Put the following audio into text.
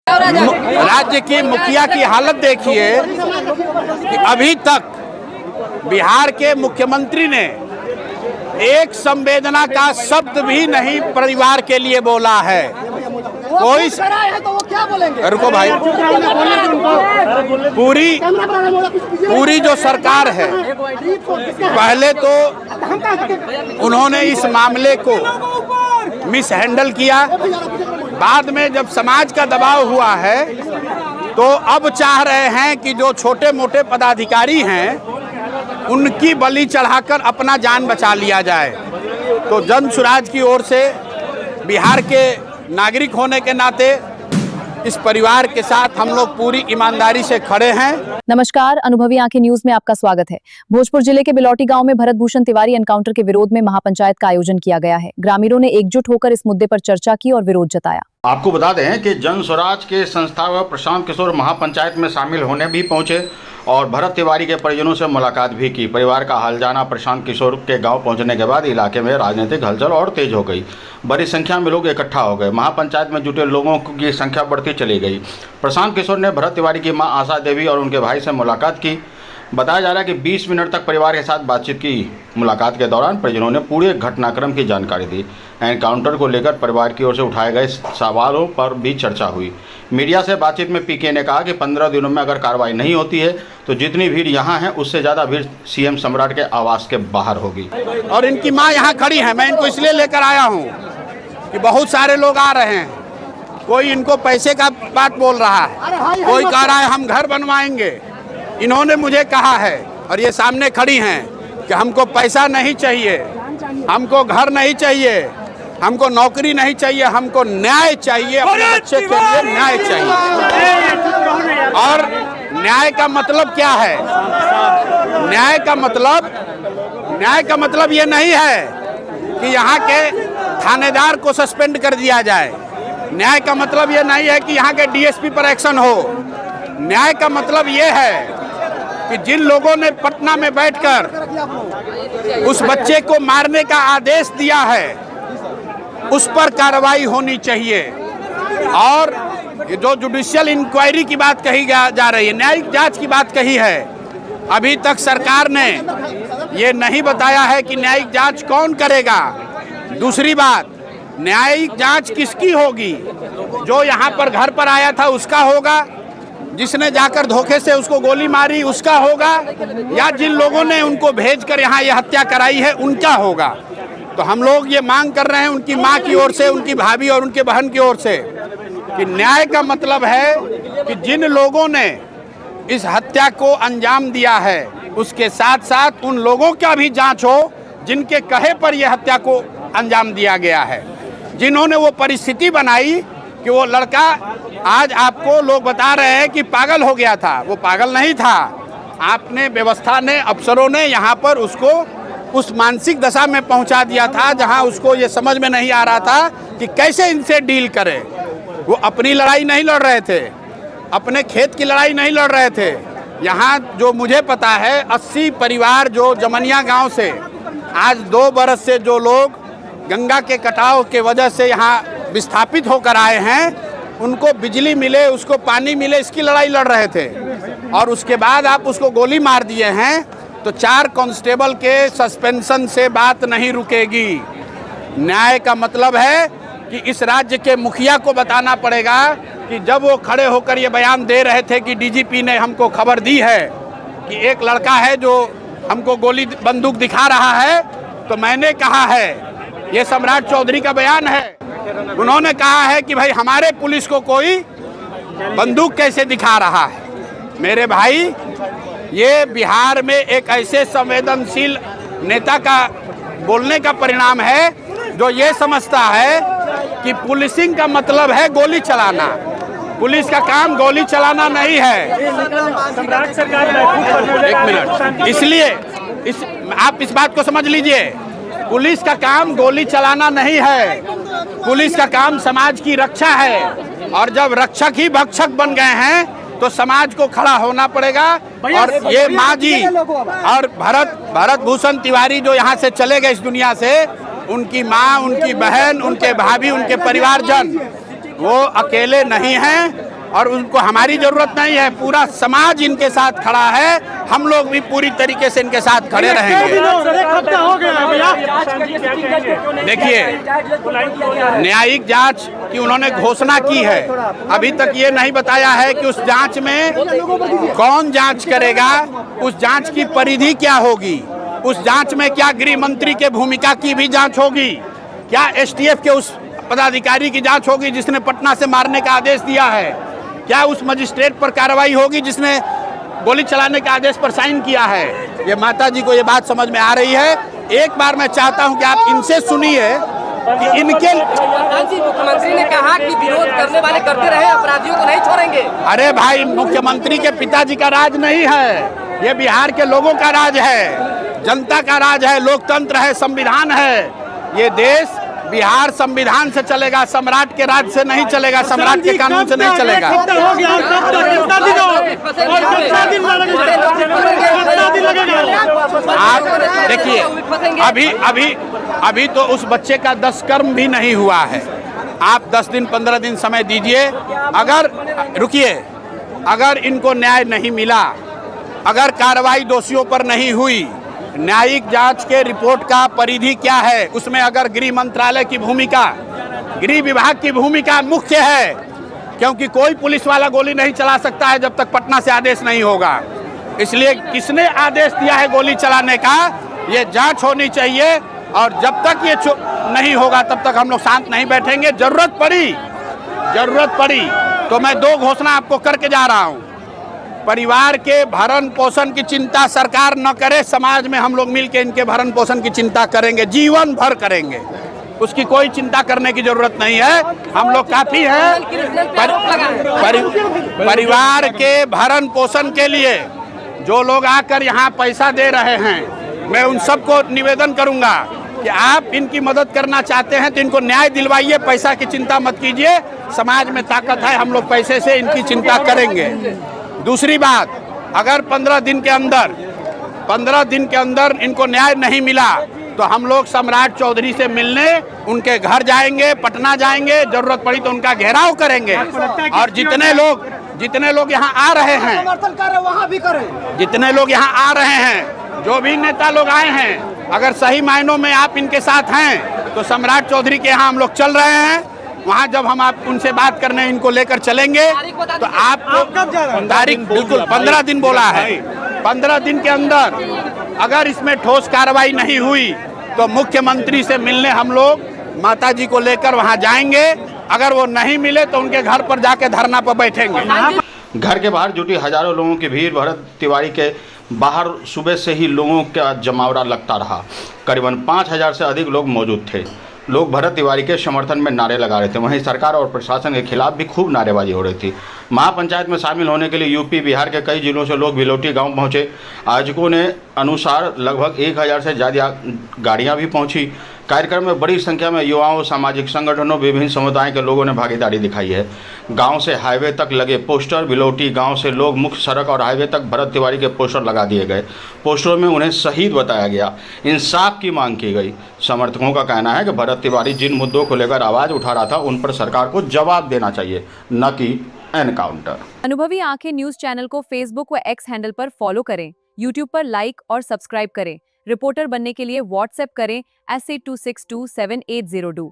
राज्य की मुखिया की हालत देखिए कि अभी तक बिहार के मुख्यमंत्री ने एक संवेदना का शब्द भी नहीं परिवार के लिए बोला है। कोई तो वो क्या बोलेंगे? रुको भाई, पूरी जो सरकार है, पहले तो उन्होंने इस मामले को मिस हैंडल किया। बाद में जब समाज का दबाव हुआ है तो अब चाह रहे हैं कि जो छोटे मोटे पदाधिकारी हैं उनकी बलि चढ़ाकर अपना जान बचा लिया जाए। तो जन सुराज की ओर से बिहार के नागरिक होने के नाते इस परिवार के साथ हम लोग पूरी ईमानदारी से खड़े हैं। नमस्कार, अनुभवी आंखें न्यूज में आपका स्वागत है। भोजपुर जिले के बिलौटी गांव में भरत भूषण तिवारी एनकाउंटर के विरोध में महापंचायत का आयोजन किया गया है। ग्रामीणों ने एकजुट होकर इस मुद्दे पर चर्चा की और विरोध जताया। आपको बता दें कि जन स्वराज के संस्थापक प्रशांत किशोर महापंचायत में शामिल होने भी पहुंचे और भरत तिवारी के परिजनों से मुलाकात भी की। परिवार का हाल जाना प्रशांत किशोर के गांव पहुंचने के बाद इलाके में राजनीतिक हलचल और तेज हो गई। बड़ी संख्या में लोग इकट्ठा हो गए। महापंचायत में जुटे लोगों की संख्या बढ़ती चली गई। प्रशांत किशोर ने भरत तिवारी की मां आशा देवी और उनके भाई से मुलाकात की। बताया जा रहा है कि 20 मिनट तक परिवार के साथ बातचीत की। मुलाकात के दौरान परिजनों ने पूरे घटनाक्रम की जानकारी दी। एनकाउंटर को लेकर परिवार की ओर से उठाए गए सवालों पर भी चर्चा हुई। मीडिया से बातचीत में पीके ने कहा कि 15 दिनों में अगर कार्रवाई नहीं होती है तो जितनी भीड़ यहाँ है उससे ज़्यादा भीड़ सीएम सम्राट के आवास के बाहर होगी। और इनकी माँ यहाँ खड़ी है। मैं इनको इसलिए लेकर आया हूँ कि बहुत सारे लोग आ रहे हैं। कोई इनको पैसे का बात बोल रहा है, कोई कह रहा है हम घर बनवाएंगे। इन्होंने मुझे कहा है और ये सामने खड़ी हैं कि हमको पैसा नहीं चाहिए, हमको घर नहीं चाहिए, हमको नौकरी नहीं चाहिए, हमको न्याय चाहिए, अपने बच्चे के लिए न्याय चाहिए। और न्याय का मतलब क्या है? न्याय का मतलब ये नहीं है कि यहाँ के थानेदार को सस्पेंड कर दिया जाए। न्याय का मतलब ये नहीं है कि यहाँ के डीएसपी पर एक्शन हो। न्याय का मतलब ये है कि जिन लोगों ने पटना में बैठकर उस बच्चे को मारने का आदेश दिया है उस पर कार्रवाई होनी चाहिए। और जो जुडिशियल इंक्वायरी की बात कही जा रही है, न्यायिक जांच की बात कही है, अभी तक सरकार ने ये नहीं बताया है कि न्यायिक जांच कौन करेगा। दूसरी बात, न्यायिक जांच किसकी होगी? जो यहाँ पर घर पर आया था उसका होगा, जिसने जाकर धोखे से उसको गोली मारी उसका होगा, या जिन लोगों ने उनको भेजकर यहाँ ये हत्या कराई है उनका होगा। तो हम लोग ये मांग कर रहे हैं उनकी माँ की ओर से, उनकी भाभी और उनके बहन की ओर से कि न्याय का मतलब है कि जिन लोगों ने इस हत्या को अंजाम दिया है उसके साथ साथ उन लोगों का भी जांच हो जिनके कहे पर यह हत्या को अंजाम दिया गया है। जिन्होंने वो परिस्थिति बनाई कि वो लड़का, आज आपको लोग बता रहे हैं कि पागल हो गया था, वो पागल नहीं था। आपने, व्यवस्था ने, अफसरों ने यहाँ पर उसको उस मानसिक दशा में पहुँचा दिया था जहाँ उसको ये समझ में नहीं आ रहा था कि कैसे इनसे डील करे। वो अपनी लड़ाई नहीं लड़ रहे थे, अपने खेत की लड़ाई नहीं लड़ रहे थे। यहाँ जो मुझे पता है 80 परिवार जो जमनिया गांव से आज 2 बरस से जो लोग गंगा के कटाव के वजह से यहाँ विस्थापित होकर आए हैं, उनको बिजली मिले, उसको पानी मिले, इसकी लड़ाई लड़ रहे थे। और उसके बाद आप उसको गोली मार दिए हैं तो 4 कांस्टेबल के सस्पेंशन से बात नहीं रुकेगी। न्याय का मतलब है कि इस राज्य के मुखिया को बताना पड़ेगा कि जब वो खड़े होकर ये बयान दे रहे थे कि डीजीपी ने हमको खबर दी है कि एक लड़का है जो हमको गोली बंदूक दिखा रहा है, तो मैंने कहा है, ये सम्राट चौधरी का बयान है, उन्होंने कहा है कि भाई हमारे पुलिस को कोई बंदूक कैसे दिखा रहा है। मेरे भाई, ये बिहार में एक ऐसे संवेदनशील नेता का बोलने का परिणाम है जो ये समझता है कि पुलिसिंग का मतलब है गोली चलाना। पुलिस का काम गोली चलाना नहीं है। एक मिनट, इसलिए आप इस बात को समझ लीजिए, पुलिस का काम गोली चलाना नहीं है। पुलिस का काम समाज की रक्षा है। और जब रक्षक ही भक्षक बन गए हैं तो समाज को खड़ा होना पड़ेगा। और ये माँ जी और भरत भूषण तिवारी जो यहाँ से चले गए इस दुनिया से, उनकी माँ, उनकी बहन, उनके भाभी, उनके परिवारजन, वो अकेले नहीं हैं। और उनको हमारी जरूरत नहीं है, पूरा समाज इनके साथ खड़ा है, हम लोग भी पूरी तरीके से इनके साथ खड़े रहेंगे। देखिए, न्यायिक जांच की उन्होंने घोषणा की है, अभी तक ये नहीं बताया है कि उस जांच में कौन जांच करेगा, उस जांच की परिधि क्या होगी, उस जांच में क्या गृह मंत्री के भूमिका की भी जांच होगी, क्या एसटीएफ के उस पदाधिकारी की जांच होगी जिसने पटना से मारने का आदेश दिया है, क्या उस मजिस्ट्रेट पर कार्रवाई होगी जिसने गोली चलाने के आदेश पर साइन किया है। ये माता जी को ये बात समझ में आ रही है। एक बार मैं चाहता हूं कि आप इनसे सुनिए कि इनके मुख्यमंत्री ने कहा कि विरोध करने वाले करते रहे, अपराधियों को नहीं छोड़ेंगे। अरे भाई, मुख्यमंत्री के पिताजी का राज नहीं है, ये बिहार के लोगों का राज है, जनता का राज है, लोकतंत्र है, संविधान है। ये देश बिहार संविधान से चलेगा, सम्राट के राज से नहीं चलेगा, सम्राट के कानून से नहीं चलेगा। आप देखिए, अभी तो उस बच्चे का 10 कर्म भी नहीं हुआ है। आप 10 दिन 15 दिन समय दीजिए। अगर रुकिए, अगर इनको न्याय नहीं मिला, अगर कार्रवाई दोषियों पर नहीं हुई, न्यायिक जांच के रिपोर्ट का परिधि क्या है, उसमें अगर गृह मंत्रालय की भूमिका, गृह विभाग की भूमिका मुख्य है, क्योंकि कोई पुलिस वाला गोली नहीं चला सकता है जब तक पटना से आदेश नहीं होगा। इसलिए किसने आदेश दिया है गोली चलाने का, ये जांच होनी चाहिए। और जब तक ये नहीं होगा तब तक हम लोग शांत नहीं बैठेंगे। जरूरत पड़ी तो मैं 2 घोषणा आपको करके जा रहा हूँ। परिवार के भरण पोषण की चिंता सरकार न करे, समाज में हम लोग मिलकर इनके भरण पोषण की चिंता करेंगे, जीवन भर करेंगे। उसकी कोई चिंता करने की जरूरत नहीं है, हम लोग काफी हैं। परिवार के भरण पोषण के लिए जो लोग आकर यहाँ पैसा दे रहे हैं, मैं उन सबको निवेदन करूंगा कि आप इनकी मदद करना चाहते हैं तो इनको न्याय दिलवाइए, पैसा की चिंता मत कीजिए। समाज में ताकत है, हम लोग पैसे से इनकी चिंता करेंगे। दूसरी बात, अगर 15 दिन के अंदर इनको न्याय नहीं मिला तो हम लोग सम्राट चौधरी से मिलने उनके घर जाएंगे, पटना जाएंगे, जरूरत पड़ी तो उनका घेराव करेंगे। और जितने लोग यहाँ आ रहे हैं, जितने लोग यहाँ आ रहे हैं, जो भी नेता लोग आए हैं, अगर सही मायनों में आप इनके साथ हैं तो सम्राट चौधरी के यहाँ हम लोग चल रहे हैं। वहाँ जब हम आप उनसे बात करने इनको लेकर चलेंगे तो आपको तारीख बिल्कुल 15 दिन बोला है। 15 दिन के अंदर अगर इसमें ठोस कार्रवाई नहीं हुई तो मुख्यमंत्री से मिलने हम लोग माता जी को लेकर वहाँ जाएंगे। अगर वो नहीं मिले तो उनके घर पर जाके धरना पर बैठेंगे। घर के बाहर जुटी हजारों लोगों की भीड़, भरत तिवारी के बाहर सुबह से ही लोगों का जमावड़ा लगता रहा। करीबन 5000 से अधिक लोग मौजूद थे। लोग भरत तिवारी के समर्थन में नारे लगा रहे थे। वहीं सरकार और प्रशासन के खिलाफ भी खूब नारेबाजी हो रही थी। महापंचायत में शामिल होने के लिए यूपी बिहार के कई जिलों से लोग बिलोटी गांव पहुंचे। आयोजकों ने अनुसार लगभग 1000 से ज़्यादा गाड़ियां भी पहुंची। कार्यक्रम में बड़ी संख्या में युवाओं, सामाजिक संगठनों, विभिन्न समुदाय के लोगों ने भागीदारी दिखाई है। गांव से हाईवे तक लगे पोस्टर, बिलोटी गांव से लोग मुख्य सड़क और हाईवे तक भरत तिवारी के पोस्टर लगा दिए गए। पोस्टरों में उन्हें शहीद बताया गया, इंसाफ की मांग की गई। समर्थकों का कहना है कि भरत तिवारी जिन मुद्दों को लेकर आवाज़ उठा रहा था उन पर सरकार को जवाब देना चाहिए, न कि एनकाउंटर। अनुभवी आंखें न्यूज चैनल को फेसबुक व एक्स हैंडल पर फॉलो करें, यूट्यूब पर लाइक और सब्सक्राइब करें। रिपोर्टर बनने के लिए व्हाट्सएप करें 8826277802।